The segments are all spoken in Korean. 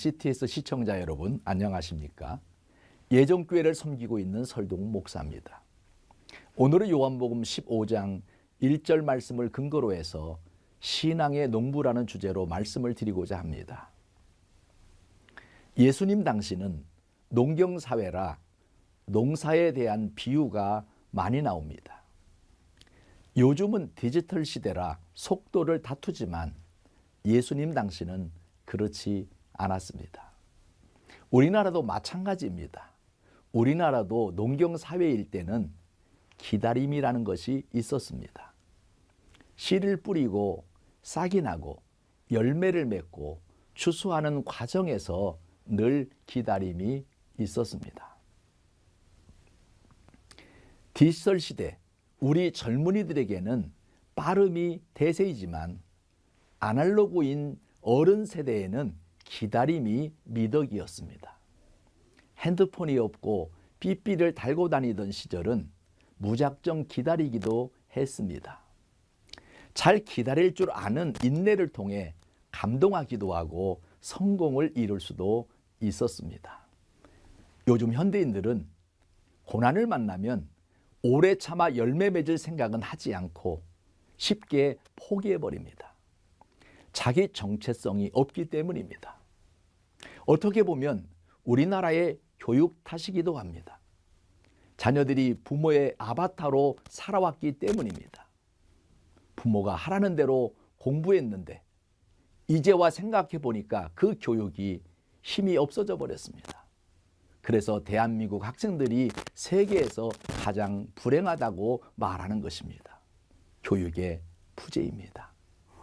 CTS 시청자 여러분, 안녕하십니까? 예정교회를 섬기고 있는 설동 목사입니다. 오늘은 요한복음 15장 1절 말씀을 근거로 해서 신앙의 농부라는 주제로 말씀을 드리고자 합니다. 예수님 당시는 농경사회라 농사에 대한 비유가 많이 나옵니다. 요즘은 디지털 시대라 속도를 다투지만 예수님 당시는 그렇지 않았습니다. 우리나라도 마찬가지입니다. 우리나라도 농경사회일 때는 기다림이라는 것이 있었습니다. 씨를 뿌리고 싹이 나고 열매를 맺고 추수하는 과정에서 늘 기다림이 있었습니다. 디지털 시대, 우리 젊은이들에게는 빠름이 대세이지만 아날로그인 어른 세대에는 기다림이 미덕이었습니다. 핸드폰이 없고 삐삐를 달고 다니던 시절은 무작정 기다리기도 했습니다. 잘 기다릴 줄 아는 인내를 통해 감동하기도 하고 성공을 이룰 수도 있었습니다. 요즘 현대인들은 고난을 만나면 오래 참아 열매 맺을 생각은 하지 않고 쉽게 포기해버립니다. 자기 정체성이 없기 때문입니다. 어떻게 보면 우리나라의 교육 탓이기도 합니다. 자녀들이 부모의 아바타로 살아왔기 때문입니다. 부모가 하라는 대로 공부했는데 이제와 생각해 보니까 그 교육이 힘이 없어져 버렸습니다. 그래서 대한민국 학생들이 세계에서 가장 불행하다고 말하는 것입니다. 교육의 부재입니다.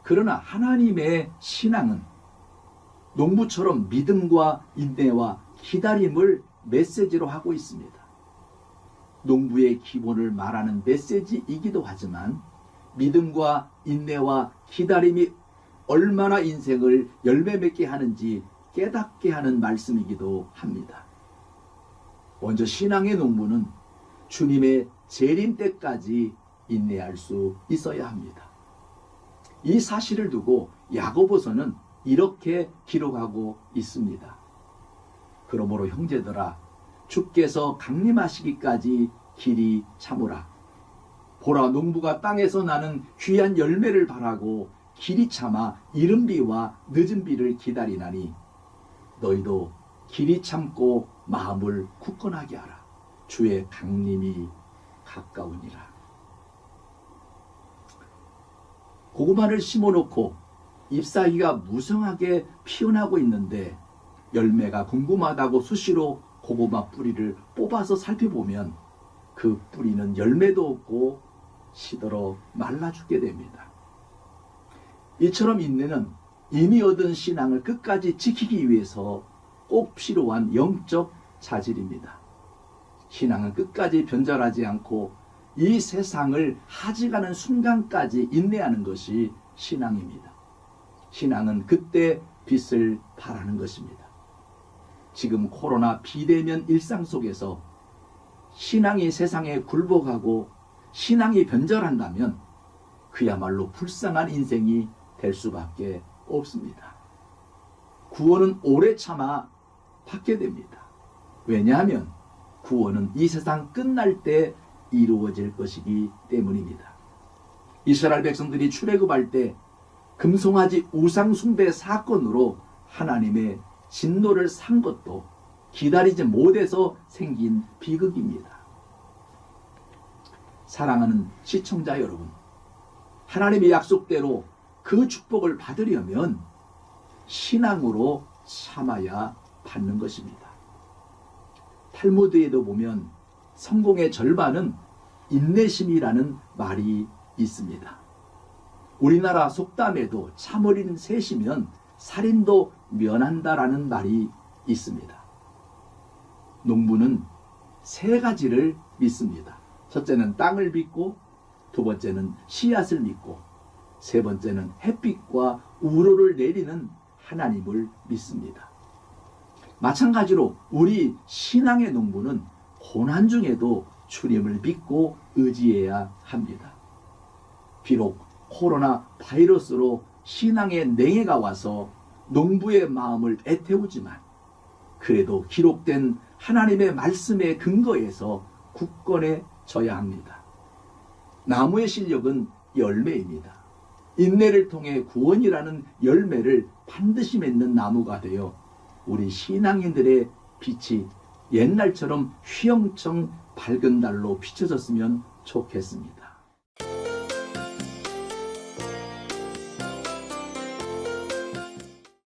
그러나 하나님의 신앙은 농부처럼 믿음과 인내와 기다림을 메시지로 하고 있습니다. 농부의 기본을 말하는 메시지이기도 하지만 믿음과 인내와 기다림이 얼마나 인생을 열매 맺게 하는지 깨닫게 하는 말씀이기도 합니다. 먼저 신앙의 농부는 주님의 재림 때까지 인내할 수 있어야 합니다. 이 사실을 두고 야고보서는 이렇게 기록하고 있습니다. 그러므로 형제들아, 주께서 강림하시기까지 길이 참으라. 보라, 농부가 땅에서 나는 귀한 열매를 바라고 길이 참아 이른 비와 늦은 비를 기다리나니 너희도 길이 참고 마음을 굳건하게 하라. 주의 강림이 가까우니라. 고구마를 심어놓고 잎사귀가 무성하게 피어나고 있는데 열매가 궁금하다고 수시로 고구마 뿌리를 뽑아서 살펴보면 그 뿌리는 열매도 없고 시들어 말라 죽게 됩니다. 이처럼 인내는 이미 얻은 신앙을 끝까지 지키기 위해서 꼭 필요한 영적 자질입니다. 신앙은 끝까지 변절하지 않고 이 세상을 하직하는 순간까지 인내하는 것이 신앙입니다. 신앙은 그때 빛을 발하는 것입니다. 지금 코로나 비대면 일상 속에서 신앙이 세상에 굴복하고 신앙이 변절한다면 그야말로 불쌍한 인생이 될 수밖에 없습니다. 구원은 오래 참아 받게 됩니다. 왜냐하면 구원은 이 세상 끝날 때 이루어질 것이기 때문입니다. 이스라엘 백성들이 출애굽할 때 금송아지 우상 숭배 사건으로 하나님의 진노를 산 것도 기다리지 못해서 생긴 비극입니다. 사랑하는 시청자 여러분, 하나님의 약속대로 그 축복을 받으려면 신앙으로 참아야 받는 것입니다. 탈무드에도 보면 성공의 절반은 인내심이라는 말이 있습니다. 우리나라 속담에도 참어린 셋이면 살인도 면한다라는 말이 있습니다. 농부는 세 가지를 믿습니다. 첫째는 땅을 믿고, 두 번째는 씨앗을 믿고, 세 번째는 햇빛과 우로를 내리는 하나님을 믿습니다. 마찬가지로 우리 신앙의 농부는 고난 중에도 주님을 믿고 의지해야 합니다. 비록 코로나 바이러스로 신앙의 냉해가 와서 농부의 마음을 애태우지만 그래도 기록된 하나님의 말씀의 근거에서 굳건해져야 합니다. 나무의 실력은 열매입니다. 인내를 통해 구원이라는 열매를 반드시 맺는 나무가 되어 우리 신앙인들의 빛이 옛날처럼 휘영청 밝은 달로 비춰졌으면 좋겠습니다.